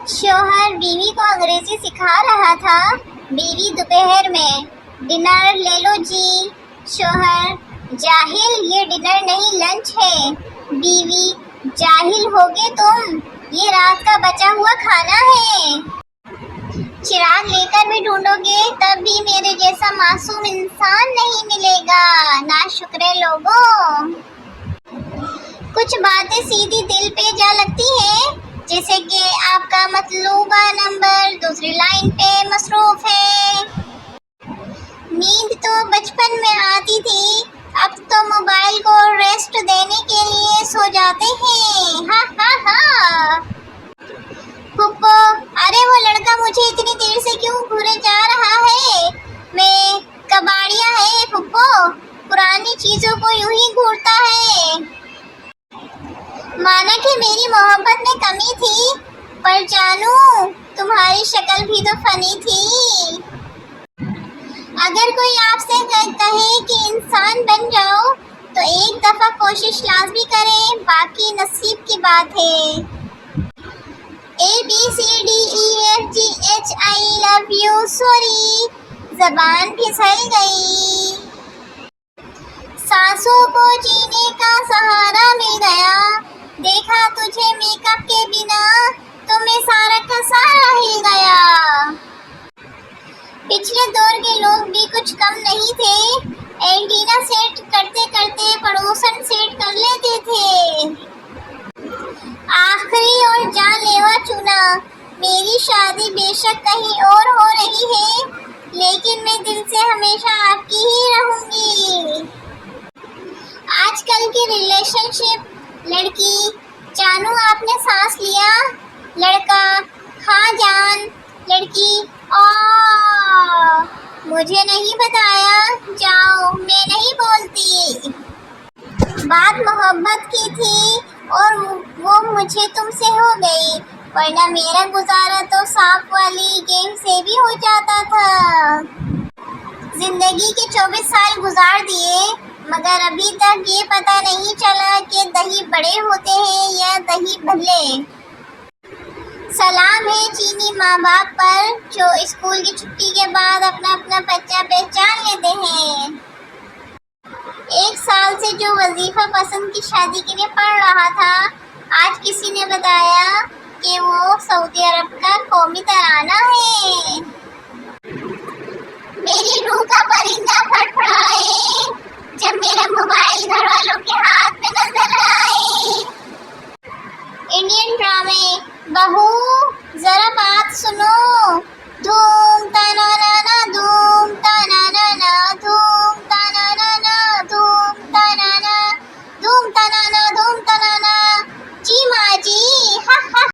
शौहर बीवी को अंग्रेजी सिखा रहा था। बीवी दोपहर में, डिनर ले लो जी। शौहर, जाहिल, ये डिनर नहीं लंच है। बीवी, जाहिल होगे तुम, ये रात का बचा हुआ खाना है। चिराग लेकर भी ढूंढोगे तब भी मेरे जैसा मासूम इंसान नहीं मिलेगा। नाशुक्रे लोगों। कुछ बातें सीधी दिल पे जा लगती है, जैसे कि आपका मतलूबा नंबर दूसरी लाइन पे मसरूफ है। नींद तो बचपन में आती थी, अब तो मोबाइल को रेस्ट देने के लिए सो जाते हैं। हा हा हा। फुप्पो, अरे वो लड़का मुझे इतनी देर से क्यों घूरे जा रहा है? मैं कबाड़िया है फुप्पो, पुरानी चीजों को यूं ही घूरता है। माना कि मेरी मोहब्बत में कमी थी, पर जानू तुम्हारी शक्ल भी तो फनी थी। अगर कोई आपसे कहे कि इंसान बन जाओ तो एक दफा कोशिश लाजमी करें, बाकी नसीब की बात है। ABCDEFGH I love you, sorry, जबान फिसल गई। सांसों को जीने का सहारा मिल गया, देखा तुझे मेकअप के बिना तो मैं सारा का सारा हिल गया। पिछले दौर के लोग भी कुछ कम नहीं थे, एंटीना सेट करते करते पड़ोसन सेट कर लेते थे। आखिरी और जानलेवा चुना, मेरी शादी बेशक कहीं और हो रही है, लेकिन मैं दिल से हमेशा आपकी ही रहूंगी। आजकल की रिलेशनशिप, लड़की, जानू आपने सांस लिया? लड़का, हाँ जान। लड़की, मुझे नहीं बताया, जाओ, मैं नहीं बोलती। बात मोहब्बत की थी और वो मुझे तुमसे हो गई, वरना मेरा गुजारा तो सांप वाली गेम से भी हो जाता था। जिंदगी के 24 साल गुजार दिए, मगर अभी तक ये पता नहीं चला कि दही बड़े होते हैं या दही भल्ले। सलाम है चीनी माँ बाप पर, जो स्कूल की छुट्टी के बाद अपना अपना बच्चा पहचान लेते हैं। 1 साल से जो वजीफा पसंद की शादी के लिए पढ़ रहा था, आज किसी ने बताया कि वो सऊदी अरब का कौमी तराना है। मेरी रूह का परिंदा फड़फड़ाए जब मेरा मोबाइल घर वालों के हाथ में नजर आए। इंडियन ड्रामे, बहू जरा बात सुनो, धूम